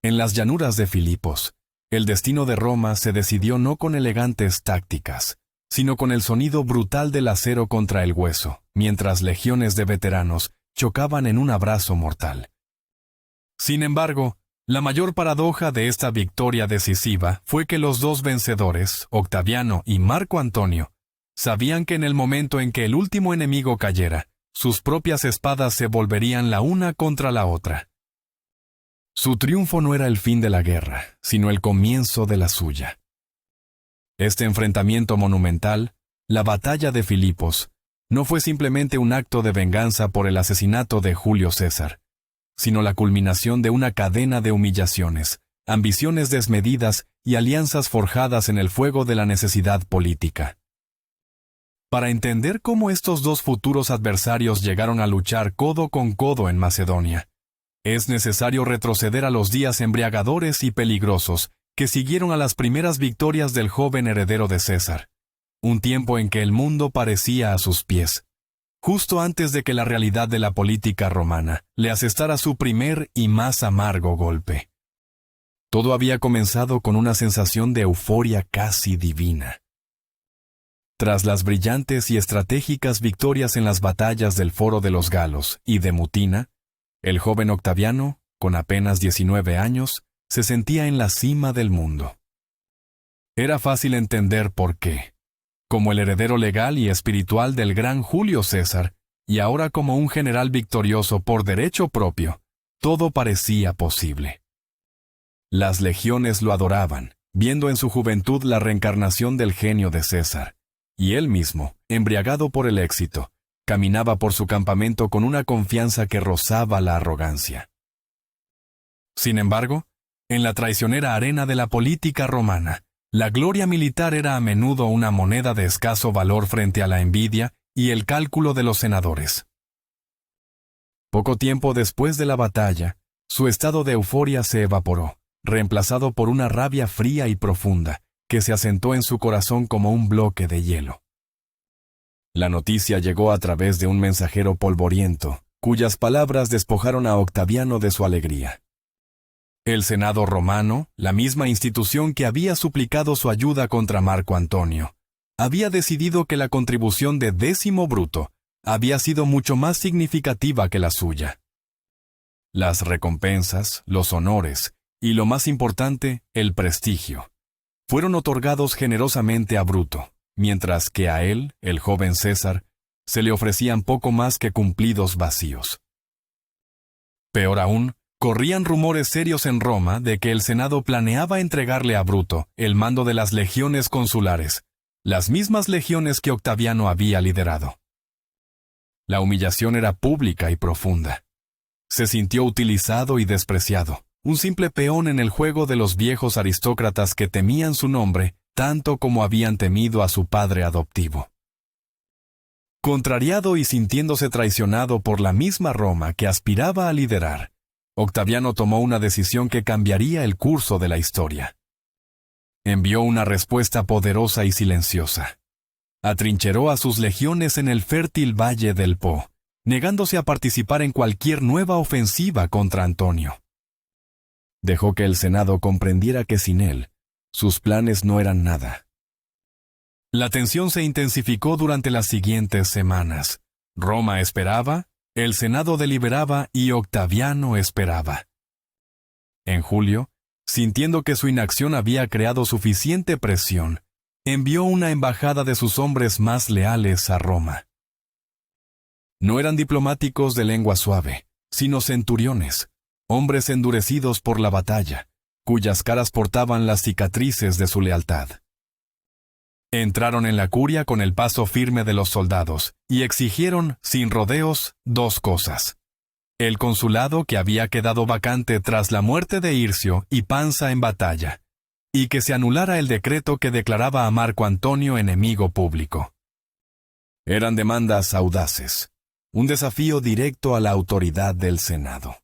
En las llanuras de Filipos, el destino de Roma se decidió no con elegantes tácticas, sino con el sonido brutal del acero contra el hueso, mientras legiones de veteranos chocaban en un abrazo mortal. Sin embargo, la mayor paradoja de esta victoria decisiva fue que los dos vencedores, Octaviano y Marco Antonio, sabían que en el momento en que el último enemigo cayera, sus propias espadas se volverían la una contra la otra. Su triunfo no era el fin de la guerra, sino el comienzo de la suya. Este enfrentamiento monumental, la batalla de Filipos, no fue simplemente un acto de venganza por el asesinato de Julio César, sino la culminación de una cadena de humillaciones, ambiciones desmedidas y alianzas forjadas en el fuego de la necesidad política. Para entender cómo estos dos futuros adversarios llegaron a luchar codo con codo en Macedonia, es necesario retroceder a los días embriagadores y peligrosos que siguieron a las primeras victorias del joven heredero de César, un tiempo en que el mundo parecía a sus pies, justo antes de que la realidad de la política romana le asestara su primer y más amargo golpe. Todo había comenzado con una sensación de euforia casi divina. Tras las brillantes y estratégicas victorias en las batallas del Foro de los Galos y de Mutina, el joven Octaviano, con apenas 19 años, se sentía en la cima del mundo. Era fácil entender por qué. Como el heredero legal y espiritual del gran Julio César, y ahora como un general victorioso por derecho propio, todo parecía posible. Las legiones lo adoraban, viendo en su juventud la reencarnación del genio de César, y él mismo, embriagado por el éxito, caminaba por su campamento con una confianza que rozaba la arrogancia. Sin embargo, en la traicionera arena de la política romana, la gloria militar era a menudo una moneda de escaso valor frente a la envidia y el cálculo de los senadores. Poco tiempo después de la batalla, su estado de euforia se evaporó, reemplazado por una rabia fría y profunda, que se asentó en su corazón como un bloque de hielo. La noticia llegó a través de un mensajero polvoriento, cuyas palabras despojaron a Octaviano de su alegría. El Senado romano, la misma institución que había suplicado su ayuda contra Marco Antonio, había decidido que la contribución de Décimo Bruto había sido mucho más significativa que la suya. Las recompensas, los honores y, lo más importante, el prestigio, fueron otorgados generosamente a Bruto, mientras que a él, el joven César, se le ofrecían poco más que cumplidos vacíos. Peor aún, corrían rumores serios en Roma de que el Senado planeaba entregarle a Bruto el mando de las legiones consulares, las mismas legiones que Octaviano había liderado. La humillación era pública y profunda. Se sintió utilizado y despreciado, un simple peón en el juego de los viejos aristócratas que temían su nombre tanto como habían temido a su padre adoptivo. Contrariado y sintiéndose traicionado por la misma Roma que aspiraba a liderar, Octaviano tomó una decisión que cambiaría el curso de la historia. Envió una respuesta poderosa y silenciosa. Atrincheró a sus legiones en el fértil valle del Po, negándose a participar en cualquier nueva ofensiva contra Antonio. Dejó que el Senado comprendiera que sin él, sus planes no eran nada. La tensión se intensificó durante las siguientes semanas. Roma esperaba, el Senado deliberaba y Octaviano esperaba. En julio, sintiendo que su inacción había creado suficiente presión, envió una embajada de sus hombres más leales a Roma. No eran diplomáticos de lengua suave, sino centuriones, hombres endurecidos por la batalla, cuyas caras portaban las cicatrices de su lealtad. Entraron en la curia con el paso firme de los soldados y exigieron, sin rodeos, dos cosas: el consulado que había quedado vacante tras la muerte de Hircio y Pansa en batalla, y que se anulara el decreto que declaraba a Marco Antonio enemigo público. Eran demandas audaces, un desafío directo a la autoridad del Senado.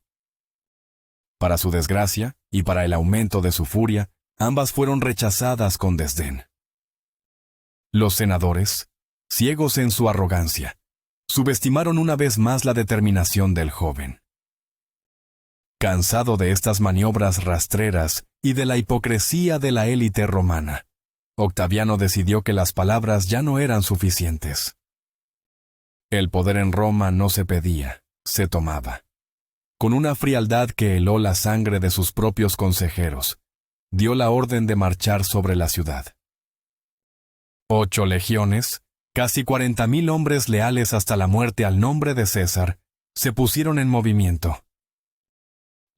Para su desgracia, y para el aumento de su furia, ambas fueron rechazadas con desdén. Los senadores, ciegos en su arrogancia, subestimaron una vez más la determinación del joven. cansado de estas maniobras rastreras y de la hipocresía de la élite romana, Octaviano decidió que las palabras ya no eran suficientes. El poder en Roma no se pedía, se tomaba. Con una frialdad que heló la sangre de sus propios consejeros, dio la orden de marchar sobre la ciudad. 8 legiones, casi 40,000 hombres leales hasta la muerte al nombre de César, se pusieron en movimiento.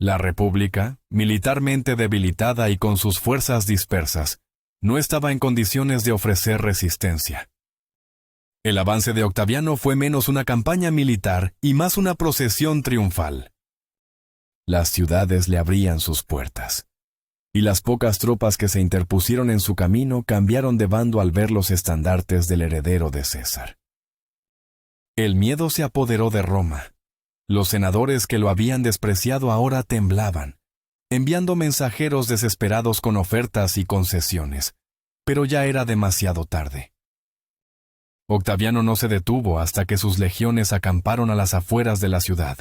La República, militarmente debilitada y con sus fuerzas dispersas, no estaba en condiciones de ofrecer resistencia. El avance de Octaviano fue menos una campaña militar y más una procesión triunfal. Las ciudades le abrían sus puertas, y las pocas tropas que se interpusieron en su camino cambiaron de bando al ver los estandartes del heredero de César. El miedo se apoderó de Roma. Los senadores que lo habían despreciado ahora temblaban, enviando mensajeros desesperados con ofertas y concesiones, pero ya era demasiado tarde. Octaviano no se detuvo hasta que sus legiones acamparon a las afueras de la ciudad,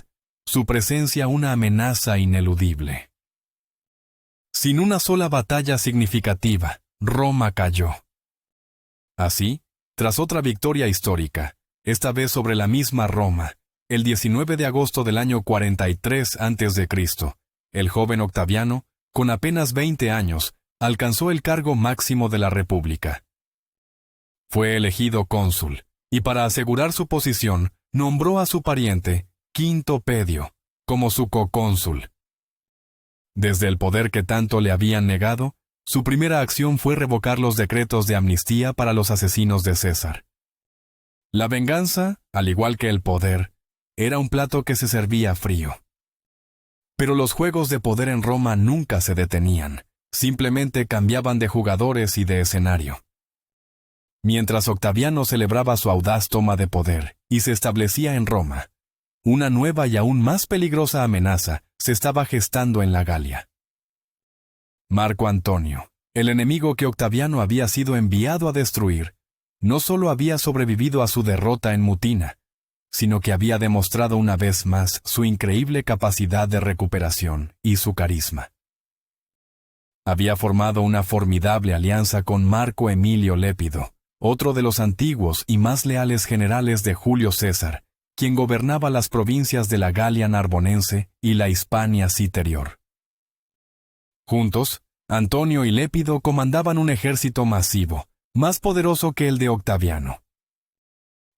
su presencia una amenaza ineludible. Sin una sola batalla significativa, Roma cayó. Así, tras otra victoria histórica, esta vez sobre la misma Roma, el 19 de agosto del año 43 a.C., el joven Octaviano, con apenas 20 años, alcanzó el cargo máximo de la República. Fue elegido cónsul, y para asegurar su posición, nombró a su pariente, Quinto Pedio, como su cocónsul. Desde el poder que tanto le habían negado, su primera acción fue revocar los decretos de amnistía para los asesinos de César. La venganza, al igual que el poder, era un plato que se servía frío. Pero los juegos de poder en Roma nunca se detenían, simplemente cambiaban de jugadores y de escenario. Mientras Octaviano celebraba su audaz toma de poder y se establecía en Roma, una nueva y aún más peligrosa amenaza se estaba gestando en la Galia. Marco Antonio, el enemigo que Octaviano había sido enviado a destruir, no solo había sobrevivido a su derrota en Mutina, sino que había demostrado una vez más su increíble capacidad de recuperación y su carisma. Había formado una formidable alianza con Marco Emilio Lépido, otro de los antiguos y más leales generales de Julio César, quien gobernaba las provincias de la Galia Narbonense y la Hispania Citerior. Juntos, Antonio y Lépido comandaban un ejército masivo, más poderoso que el de Octaviano.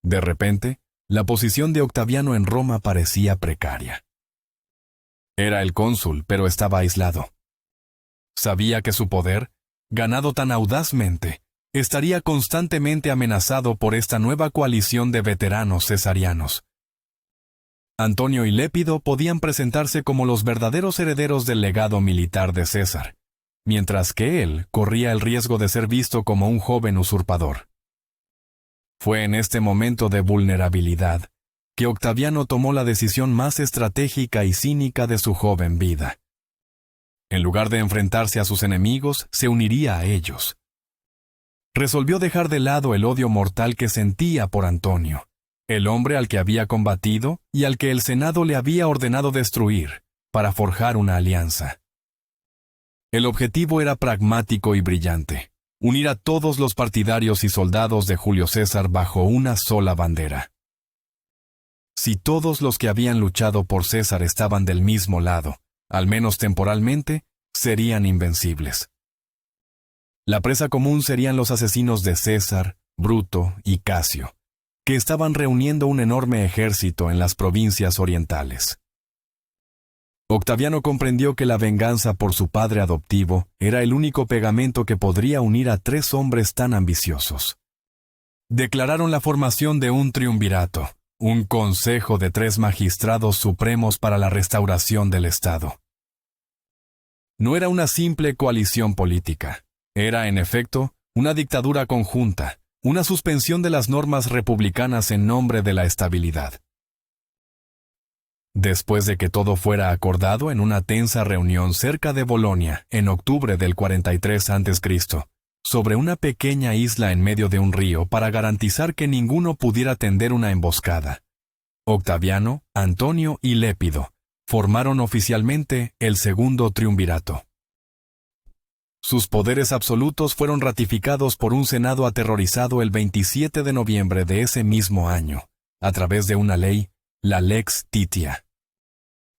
De repente, la posición de Octaviano en Roma parecía precaria. Era el cónsul, pero estaba aislado. Sabía que su poder, ganado tan audazmente, estaría constantemente amenazado por esta nueva coalición de veteranos cesarianos. Antonio y Lépido podían presentarse como los verdaderos herederos del legado militar de César, mientras que él corría el riesgo de ser visto como un joven usurpador. Fue en este momento de vulnerabilidad que Octaviano tomó la decisión más estratégica y cínica de su joven vida. En lugar de enfrentarse a sus enemigos, se uniría a ellos. Resolvió dejar de lado el odio mortal que sentía por Antonio, el hombre al que había combatido y al que el Senado le había ordenado destruir, para forjar una alianza. El objetivo era pragmático y brillante: unir a todos los partidarios y soldados de Julio César bajo una sola bandera. Si todos los que habían luchado por César estaban del mismo lado, al menos temporalmente, serían invencibles. La presa común serían los asesinos de César, Bruto y Casio, que estaban reuniendo un enorme ejército en las provincias orientales. Octaviano comprendió que la venganza por su padre adoptivo era el único pegamento que podría unir a 3 hombres tan ambiciosos. Declararon la formación de un triunvirato, un consejo de 3 magistrados supremos para la restauración del Estado. No era una simple coalición política. Era, en efecto, una dictadura conjunta, una suspensión de las normas republicanas en nombre de la estabilidad. Después de que todo fuera acordado en una tensa reunión cerca de Bolonia, en octubre del 43 a.C., sobre una pequeña isla en medio de un río para garantizar que ninguno pudiera tender una emboscada, Octaviano, Antonio y Lépido formaron oficialmente el Segundo Triunvirato. Sus poderes absolutos fueron ratificados por un Senado aterrorizado el 27 de noviembre de ese mismo año, a través de una ley, la Lex Titia.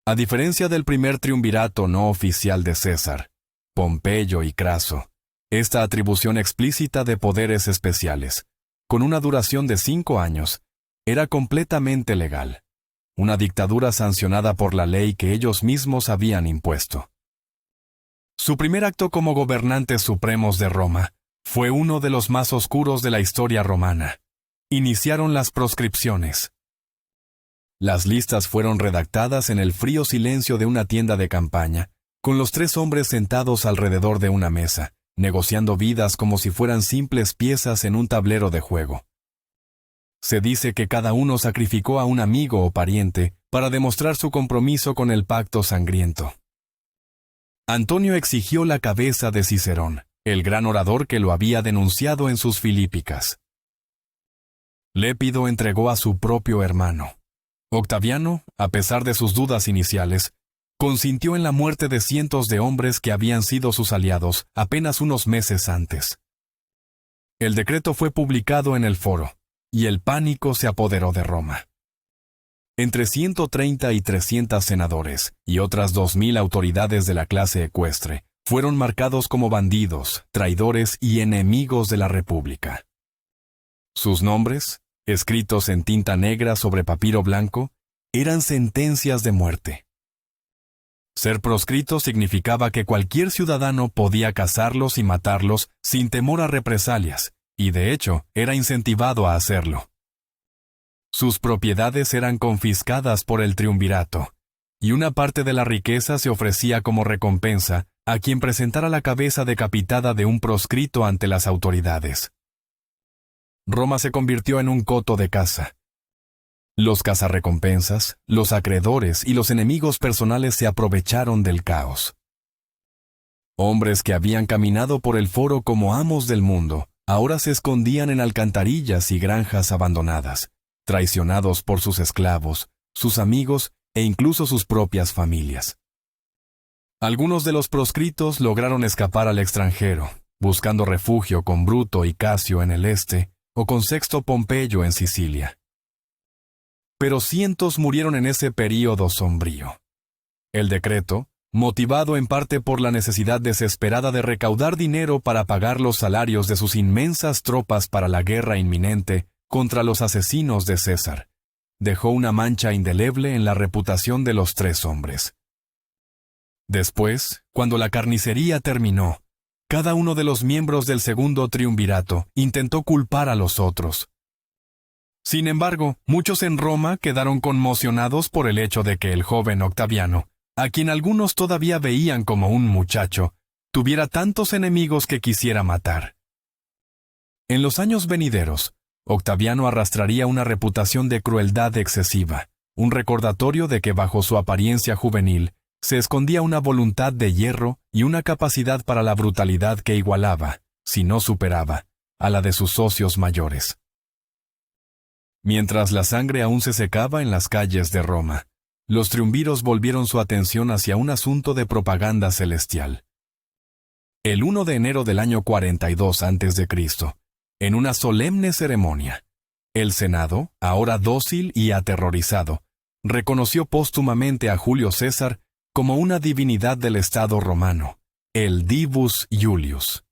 A diferencia del primer triunvirato no oficial de César, Pompeyo y Craso, esta atribución explícita de poderes especiales, con una duración de 5 años, era completamente legal, una dictadura sancionada por la ley que ellos mismos habían impuesto. Su primer acto como gobernantes supremos de Roma fue uno de los más oscuros de la historia romana. Iniciaron las proscripciones. Las listas fueron redactadas en el frío silencio de una tienda de campaña, con los 3 hombres sentados alrededor de una mesa, negociando vidas como si fueran simples piezas en un tablero de juego. Se dice que cada uno sacrificó a un amigo o pariente para demostrar su compromiso con el pacto sangriento. Antonio exigió la cabeza de Cicerón, el gran orador que lo había denunciado en sus Filípicas. Lépido entregó a su propio hermano. Octaviano, a pesar de sus dudas iniciales, consintió en la muerte de cientos de hombres que habían sido sus aliados apenas unos meses antes. El decreto fue publicado en el foro, y el pánico se apoderó de Roma. Entre 130 y 300 senadores y otras 2.000 autoridades de la clase ecuestre fueron marcados como bandidos, traidores y enemigos de la República. Sus nombres, escritos en tinta negra sobre papiro blanco, eran sentencias de muerte. Ser proscrito significaba que cualquier ciudadano podía cazarlos y matarlos sin temor a represalias, y de hecho era incentivado a hacerlo. Sus propiedades eran confiscadas por el triunvirato, y una parte de la riqueza se ofrecía como recompensa a quien presentara la cabeza decapitada de un proscrito ante las autoridades. Roma se convirtió en un coto de caza. Los cazarrecompensas, los acreedores y los enemigos personales se aprovecharon del caos. Hombres que habían caminado por el foro como amos del mundo, ahora se escondían en alcantarillas y granjas abandonadas, traicionados por sus esclavos, sus amigos e incluso sus propias familias. Algunos de los proscritos lograron escapar al extranjero, buscando refugio con Bruto y Casio en el este o con Sexto Pompeyo en Sicilia. Pero cientos murieron en ese período sombrío. El decreto, motivado en parte por la necesidad desesperada de recaudar dinero para pagar los salarios de sus inmensas tropas para la guerra inminente contra los asesinos de César, dejó una mancha indeleble en la reputación de los 3 hombres. Después, cuando la carnicería terminó, cada uno de los miembros del Segundo Triunvirato intentó culpar a los otros. Sin embargo, muchos en Roma quedaron conmocionados por el hecho de que el joven Octaviano, a quien algunos todavía veían como un muchacho, tuviera tantos enemigos que quisiera matar. En los años venideros, Octaviano arrastraría una reputación de crueldad excesiva, un recordatorio de que bajo su apariencia juvenil se escondía una voluntad de hierro y una capacidad para la brutalidad que igualaba, si no superaba, a la de sus socios mayores. Mientras la sangre aún se secaba en las calles de Roma, los triunviros volvieron su atención hacia un asunto de propaganda celestial. El 1 de enero del año 42 a.C., en una solemne ceremonia, el Senado, ahora dócil y aterrorizado, reconoció póstumamente a Julio César como una divinidad del Estado romano, el Divus Iulius.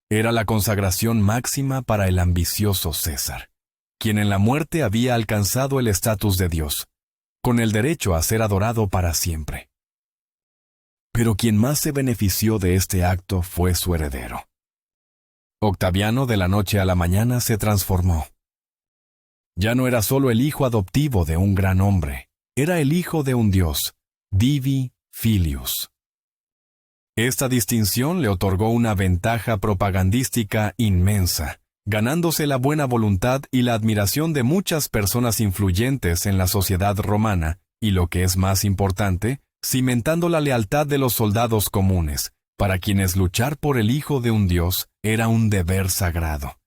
Era la consagración máxima para el ambicioso César, quien en la muerte había alcanzado el estatus de Dios, con el derecho a ser adorado para siempre. Pero quien más se benefició de este acto fue su heredero. Octaviano de la noche a la mañana se transformó. Ya no era solo el hijo adoptivo de un gran hombre, era el hijo de un dios, Divi Filius. Esta distinción le otorgó una ventaja propagandística inmensa, ganándose la buena voluntad y la admiración de muchas personas influyentes en la sociedad romana, y lo que es más importante, cimentando la lealtad de los soldados comunes, para quienes luchar por el hijo de un dios era un deber sagrado.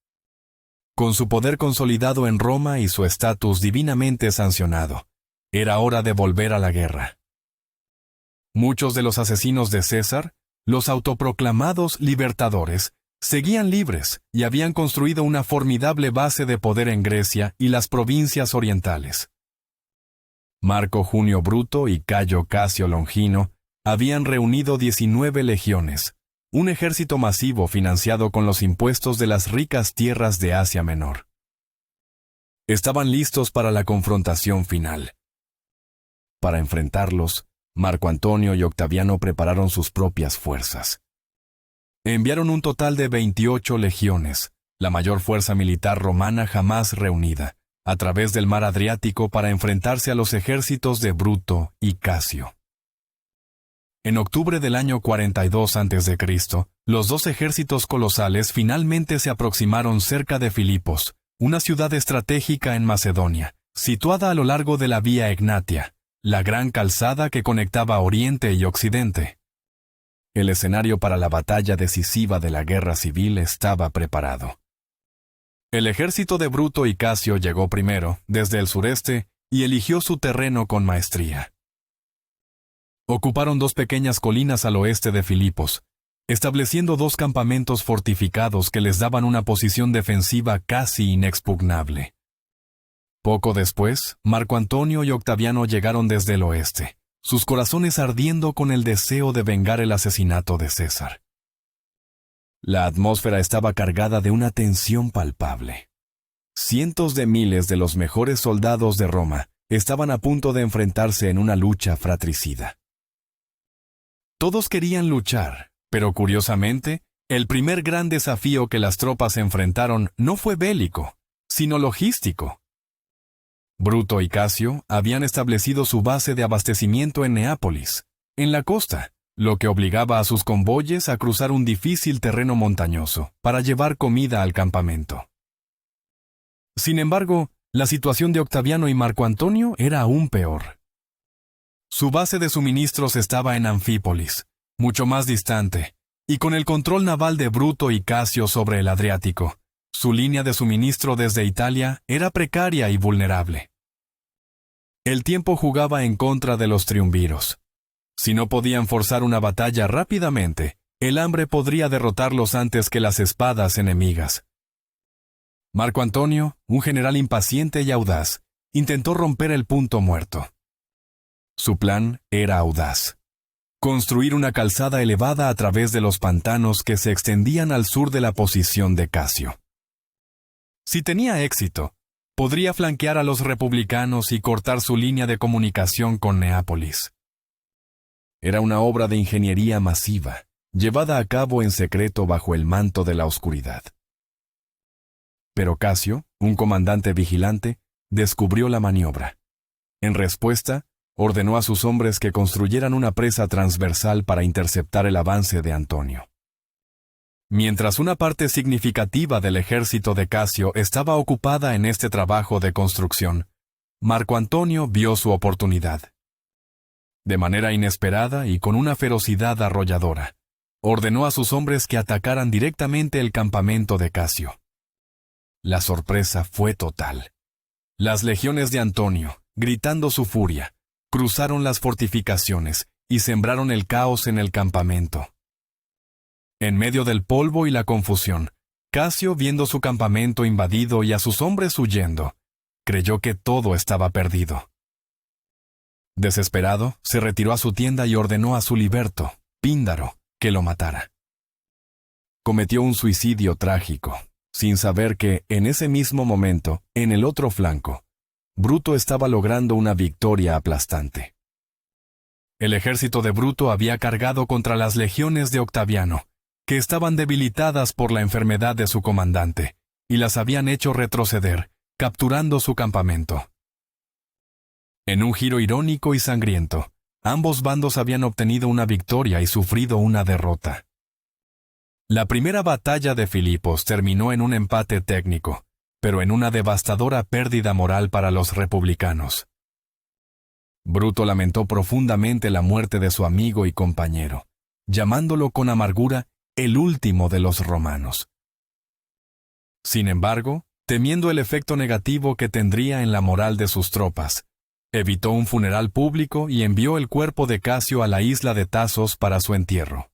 Con su poder consolidado en Roma y su estatus divinamente sancionado, Era hora de volver a la guerra. Muchos de los asesinos de César, los autoproclamados libertadores, seguían libres y habían construido una formidable base de poder en Grecia y las provincias orientales. Marco Junio Bruto y Cayo Casio Longino habían reunido 19 legiones, un ejército masivo financiado con los impuestos de las ricas tierras de Asia Menor. Estaban listos para la confrontación final. Para enfrentarlos, Marco Antonio y Octaviano prepararon sus propias fuerzas. Enviaron un total de 28 legiones, la mayor fuerza militar romana jamás reunida, a través del mar Adriático para enfrentarse a los ejércitos de Bruto y Casio. En octubre del año 42 a.C., los dos ejércitos colosales finalmente se aproximaron cerca de Filipos, una ciudad estratégica en Macedonia, situada a lo largo de la Vía Egnatia, la gran calzada que conectaba Oriente y Occidente. El escenario para la batalla decisiva de la guerra civil estaba preparado. El ejército de Bruto y Casio llegó primero, desde el sureste, y eligió su terreno con maestría. Ocuparon dos pequeñas colinas al oeste de Filipos, estableciendo dos campamentos fortificados que les daban una posición defensiva casi inexpugnable. Poco después, Marco Antonio y Octaviano llegaron desde el oeste, sus corazones ardiendo con el deseo de vengar el asesinato de César. La atmósfera estaba cargada de una tensión palpable. Cientos de miles de los mejores soldados de Roma estaban a punto de enfrentarse en una lucha fratricida. Todos querían luchar, pero curiosamente, el primer gran desafío que las tropas enfrentaron no fue bélico, sino logístico. Bruto y Casio habían establecido su base de abastecimiento en Neápolis, en la costa, lo que obligaba a sus convoyes a cruzar un difícil terreno montañoso para llevar comida al campamento. Sin embargo, la situación de Octaviano y Marco Antonio era aún peor. Su base de suministros estaba en Anfípolis, mucho más distante, y con el control naval de Bruto y Casio sobre el Adriático, su línea de suministro desde Italia era precaria y vulnerable. El tiempo jugaba en contra de los triunviros. Si no podían forzar una batalla rápidamente, el hambre podría derrotarlos antes que las espadas enemigas. Marco Antonio, un general impaciente y audaz, intentó romper el punto muerto. Su plan era audaz: construir una calzada elevada a través de los pantanos que se extendían al sur de la posición de Casio. Si tenía éxito, podría flanquear a los republicanos y cortar su línea de comunicación con Neápolis. Era una obra de ingeniería masiva, llevada a cabo en secreto bajo el manto de la oscuridad. Pero Casio, un comandante vigilante, descubrió la maniobra. En respuesta, ordenó a sus hombres que construyeran una presa transversal para interceptar el avance de Antonio. Mientras una parte significativa del ejército de Casio estaba ocupada en este trabajo de construcción, Marco Antonio vio su oportunidad. De manera inesperada y con una ferocidad arrolladora, ordenó a sus hombres que atacaran directamente el campamento de Casio. La sorpresa fue total. Las legiones de Antonio, gritando su furia, cruzaron las fortificaciones y sembraron el caos en el campamento. En medio del polvo y la confusión, Casio, viendo su campamento invadido y a sus hombres huyendo, creyó que todo estaba perdido. Desesperado, se retiró a su tienda y ordenó a su liberto, Píndaro, que lo matara. Cometió un suicidio trágico, sin saber que, en ese mismo momento, en el otro flanco, Bruto estaba logrando una victoria aplastante. El ejército de Bruto había cargado contra las legiones de Octaviano, que estaban debilitadas por la enfermedad de su comandante, y las habían hecho retroceder, capturando su campamento. En un giro irónico y sangriento, ambos bandos habían obtenido una victoria y sufrido una derrota. La primera batalla de Filipos terminó en un empate técnico, pero en una devastadora pérdida moral para los republicanos. Bruto lamentó profundamente la muerte de su amigo y compañero, llamándolo con amargura el último de los romanos. Sin embargo, temiendo el efecto negativo que tendría en la moral de sus tropas, Evitó un funeral público y envió el cuerpo de Casio a la isla de Tasos para su entierro.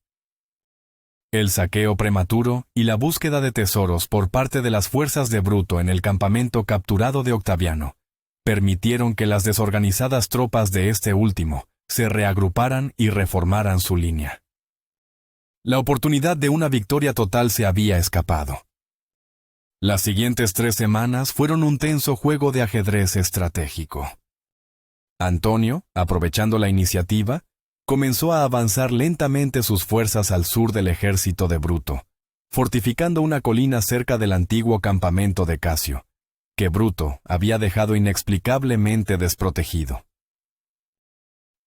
El saqueo prematuro y la búsqueda de tesoros por parte de las fuerzas de Bruto en el campamento capturado de Octaviano permitieron que las desorganizadas tropas de este último se reagruparan y reformaran su línea. La oportunidad de una victoria total se había escapado. Las siguientes 3 semanas fueron un tenso juego de ajedrez estratégico. Antonio, aprovechando la iniciativa, comenzó a avanzar lentamente sus fuerzas al sur del ejército de Bruto, fortificando una colina cerca del antiguo campamento de Casio, que Bruto había dejado inexplicablemente desprotegido.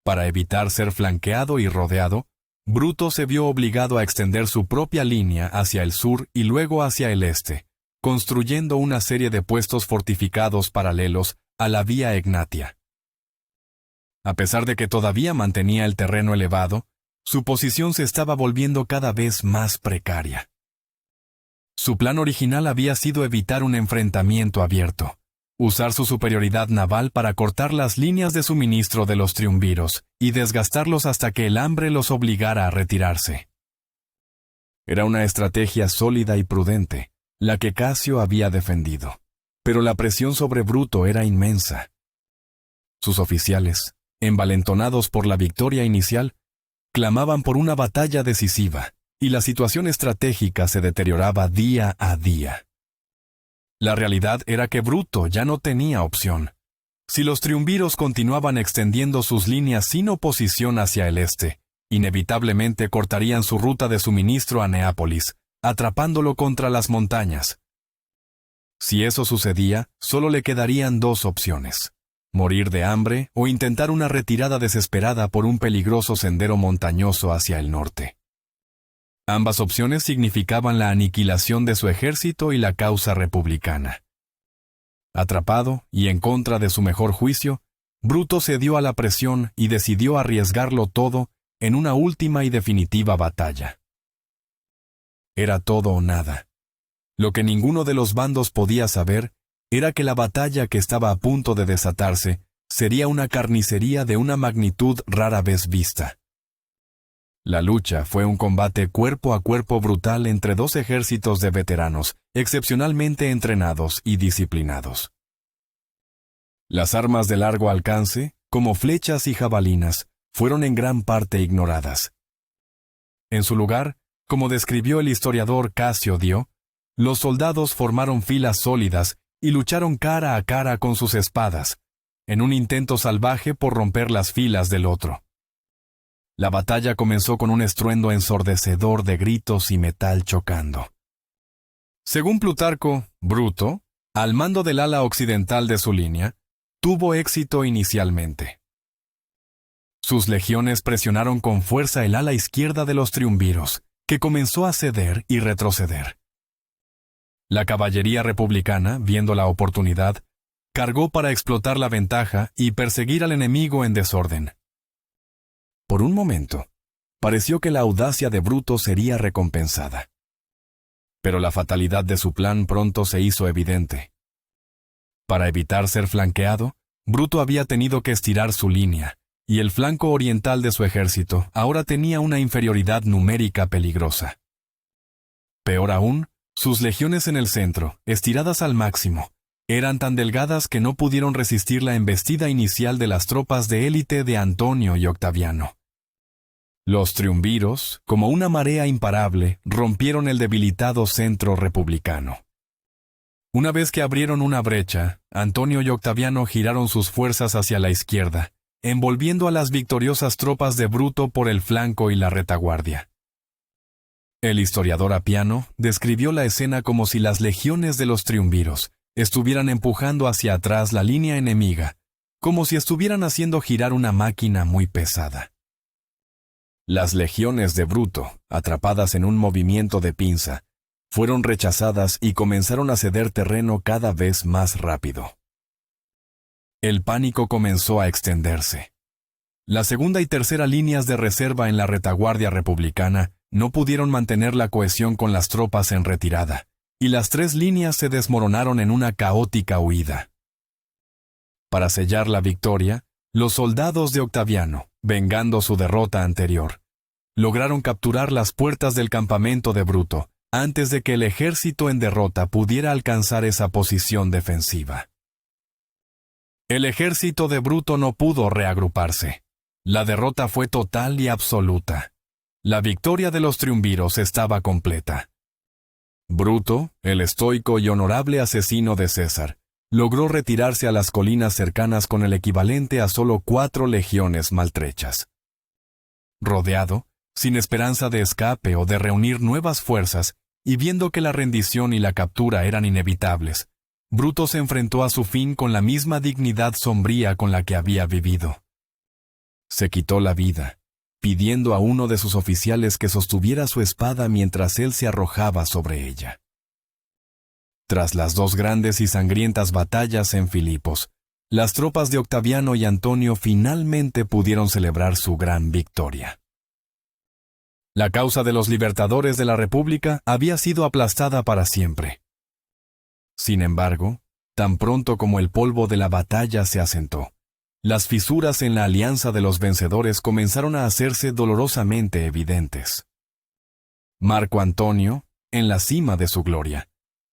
Para evitar ser flanqueado y rodeado, Bruto se vio obligado a extender su propia línea hacia el sur y luego hacia el este, construyendo una serie de puestos fortificados paralelos a la vía Egnatia. A pesar de que todavía mantenía el terreno elevado, su posición se estaba volviendo cada vez más precaria. Su plan original había sido evitar un enfrentamiento abierto, usar su superioridad naval para cortar las líneas de suministro de los triunviros y desgastarlos hasta que el hambre los obligara a retirarse. Era una estrategia sólida y prudente, la que Casio había defendido, pero la presión sobre Bruto era inmensa. Sus oficiales, envalentonados por la victoria inicial, clamaban por una batalla decisiva, y la situación estratégica se deterioraba día a día. La realidad era que Bruto ya no tenía opción. Si los triunviros continuaban extendiendo sus líneas sin oposición hacia el este, inevitablemente cortarían su ruta de suministro a Neápolis, atrapándolo contra las montañas. Si eso sucedía, solo le quedarían 2 opciones: morir de hambre o intentar una retirada desesperada por un peligroso sendero montañoso hacia el norte. Ambas opciones significaban la aniquilación de su ejército y la causa republicana. Atrapado y en contra de su mejor juicio, Bruto cedió a la presión y decidió arriesgarlo todo en una última y definitiva batalla. Era todo o nada. Lo que ninguno de los bandos podía saber era que la batalla que estaba a punto de desatarse sería una carnicería de una magnitud rara vez vista. La lucha fue un combate cuerpo a cuerpo brutal entre 2 ejércitos de veteranos, excepcionalmente entrenados y disciplinados. Las armas de largo alcance, como flechas y jabalinas, fueron en gran parte ignoradas. En su lugar, como describió el historiador Casio Dio, los soldados formaron filas sólidas y lucharon cara a cara con sus espadas, en un intento salvaje por romper las filas del otro. La batalla comenzó con un estruendo ensordecedor de gritos y metal chocando. Según Plutarco, Bruto, al mando del ala occidental de su línea, tuvo éxito inicialmente. Sus legiones presionaron con fuerza el ala izquierda de los triunviros, que comenzó a ceder y retroceder. La caballería republicana, viendo la oportunidad, cargó para explotar la ventaja y perseguir al enemigo en desorden. Por un momento, pareció que la audacia de Bruto sería recompensada. Pero la fatalidad de su plan pronto se hizo evidente. Para evitar ser flanqueado, Bruto había tenido que estirar su línea, y el flanco oriental de su ejército ahora tenía una inferioridad numérica peligrosa. Peor aún, sus legiones en el centro, estiradas al máximo, eran tan delgadas que no pudieron resistir la embestida inicial de las tropas de élite de Antonio y Octaviano. Los triunviros, como una marea imparable, rompieron el debilitado centro republicano. Una vez que abrieron una brecha, Antonio y Octaviano giraron sus fuerzas hacia la izquierda, envolviendo a las victoriosas tropas de Bruto por el flanco y la retaguardia. El historiador Apiano describió la escena como si las legiones de los triunviros estuvieran empujando hacia atrás la línea enemiga, como si estuvieran haciendo girar una máquina muy pesada. Las legiones de Bruto, atrapadas en un movimiento de pinza, fueron rechazadas y comenzaron a ceder terreno cada vez más rápido. El pánico comenzó a extenderse. La segunda y tercera líneas de reserva en la retaguardia republicana no pudieron mantener la cohesión con las tropas en retirada, y las 3 líneas se desmoronaron en una caótica huida. Para sellar la victoria, los soldados de Octaviano, vengando su derrota anterior, lograron capturar las puertas del campamento de Bruto antes de que el ejército en derrota pudiera alcanzar esa posición defensiva. El ejército de Bruto no pudo reagruparse. La derrota fue total y absoluta. La victoria de los triunviros estaba completa. Bruto, el estoico y honorable asesino de César, logró retirarse a las colinas cercanas con el equivalente a solo 4 legiones maltrechas. Rodeado, sin esperanza de escape o de reunir nuevas fuerzas, y viendo que la rendición y la captura eran inevitables, Bruto se enfrentó a su fin con la misma dignidad sombría con la que había vivido. Se quitó la vida, pidiendo a uno de sus oficiales que sostuviera su espada mientras él se arrojaba sobre ella. Tras las 2 grandes y sangrientas batallas en Filipos, las tropas de Octaviano y Antonio finalmente pudieron celebrar su gran victoria. La causa de los libertadores de la República había sido aplastada para siempre. Sin embargo, tan pronto como el polvo de la batalla se asentó, las fisuras en la alianza de los vencedores comenzaron a hacerse dolorosamente evidentes. Marco Antonio, en la cima de su gloria,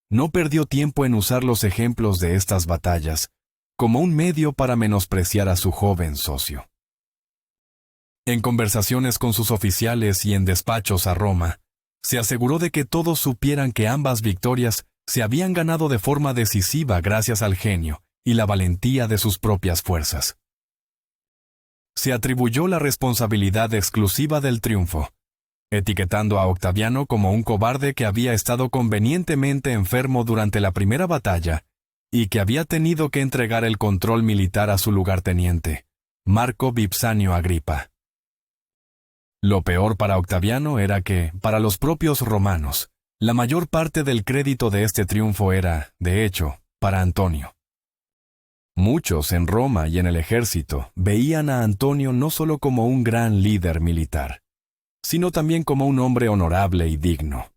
no perdió tiempo en usar los ejemplos de estas batallas como un medio para menospreciar a su joven socio. En conversaciones con sus oficiales y en despachos a Roma, se aseguró de que todos supieran que ambas victorias se habían ganado de forma decisiva gracias al genio y la valentía de sus propias fuerzas. Se atribuyó la responsabilidad exclusiva del triunfo, etiquetando a Octaviano como un cobarde que había estado convenientemente enfermo durante la primera batalla y que había tenido que entregar el control militar a su lugarteniente, Marco Vipsanio Agripa. Lo peor para Octaviano era que, para los propios romanos, la mayor parte del crédito de este triunfo era, de hecho, para Antonio. Muchos en Roma y en el ejército veían a Antonio no solo como un gran líder militar, sino también como un hombre honorable y digno,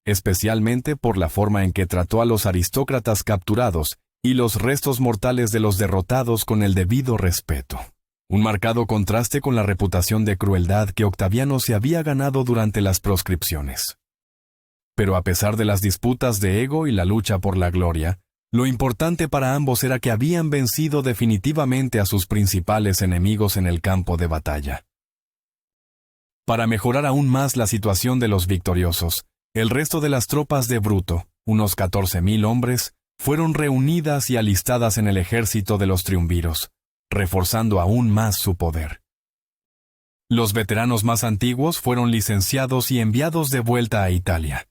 especialmente por la forma en que trató a los aristócratas capturados y los restos mortales de los derrotados con el debido respeto. Un marcado contraste con la reputación de crueldad que Octaviano se había ganado durante las proscripciones. Pero a pesar de las disputas de ego y la lucha por la gloria, lo importante para ambos era que habían vencido definitivamente a sus principales enemigos en el campo de batalla. Para mejorar aún más la situación de los victoriosos, el resto de las tropas de Bruto, unos 14,000 hombres, fueron reunidas y alistadas en el ejército de los triunviros, reforzando aún más su poder. Los veteranos más antiguos fueron licenciados y enviados de vuelta a Italia,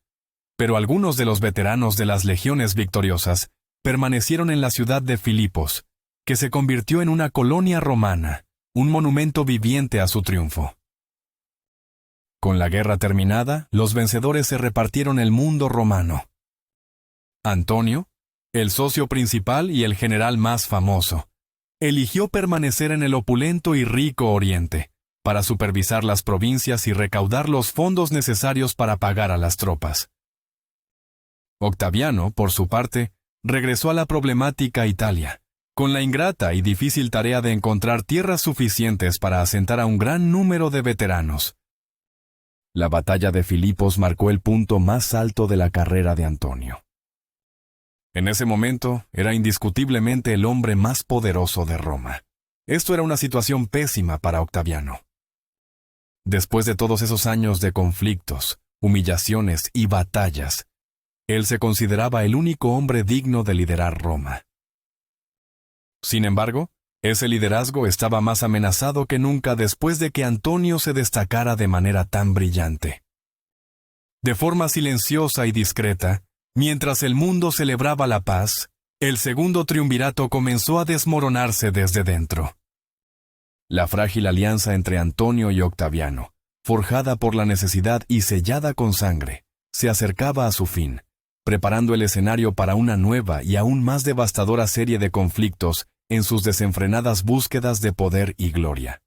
pero algunos de los veteranos de las legiones victoriosas permanecieron en la ciudad de Filipos, que se convirtió en una colonia romana, un monumento viviente a su triunfo. Con la guerra terminada, los vencedores se repartieron el mundo romano. Antonio, el socio principal y el general más famoso, eligió permanecer en el opulento y rico Oriente, para supervisar las provincias y recaudar los fondos necesarios para pagar a las tropas. Octaviano, por su parte, regresó a la problemática Italia, con la ingrata y difícil tarea de encontrar tierras suficientes para asentar a un gran número de veteranos. La batalla de Filipos marcó el punto más alto de la carrera de Antonio. En ese momento, era indiscutiblemente el hombre más poderoso de Roma. Esto era una situación pésima para Octaviano. Después de todos esos años de conflictos, humillaciones y batallas, él se consideraba el único hombre digno de liderar Roma. Sin embargo, ese liderazgo estaba más amenazado que nunca después de que Antonio se destacara de manera tan brillante. De forma silenciosa y discreta, mientras el mundo celebraba la paz, el segundo triunvirato comenzó a desmoronarse desde dentro. La frágil alianza entre Antonio y Octaviano, forjada por la necesidad y sellada con sangre, se acercaba a su fin, preparando el escenario para una nueva y aún más devastadora serie de conflictos en sus desenfrenadas búsquedas de poder y gloria.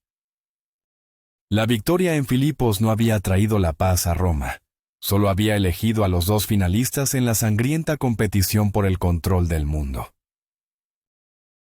La victoria en Filipos no había traído la paz a Roma. Solo había elegido a los 2 finalistas en la sangrienta competición por el control del mundo.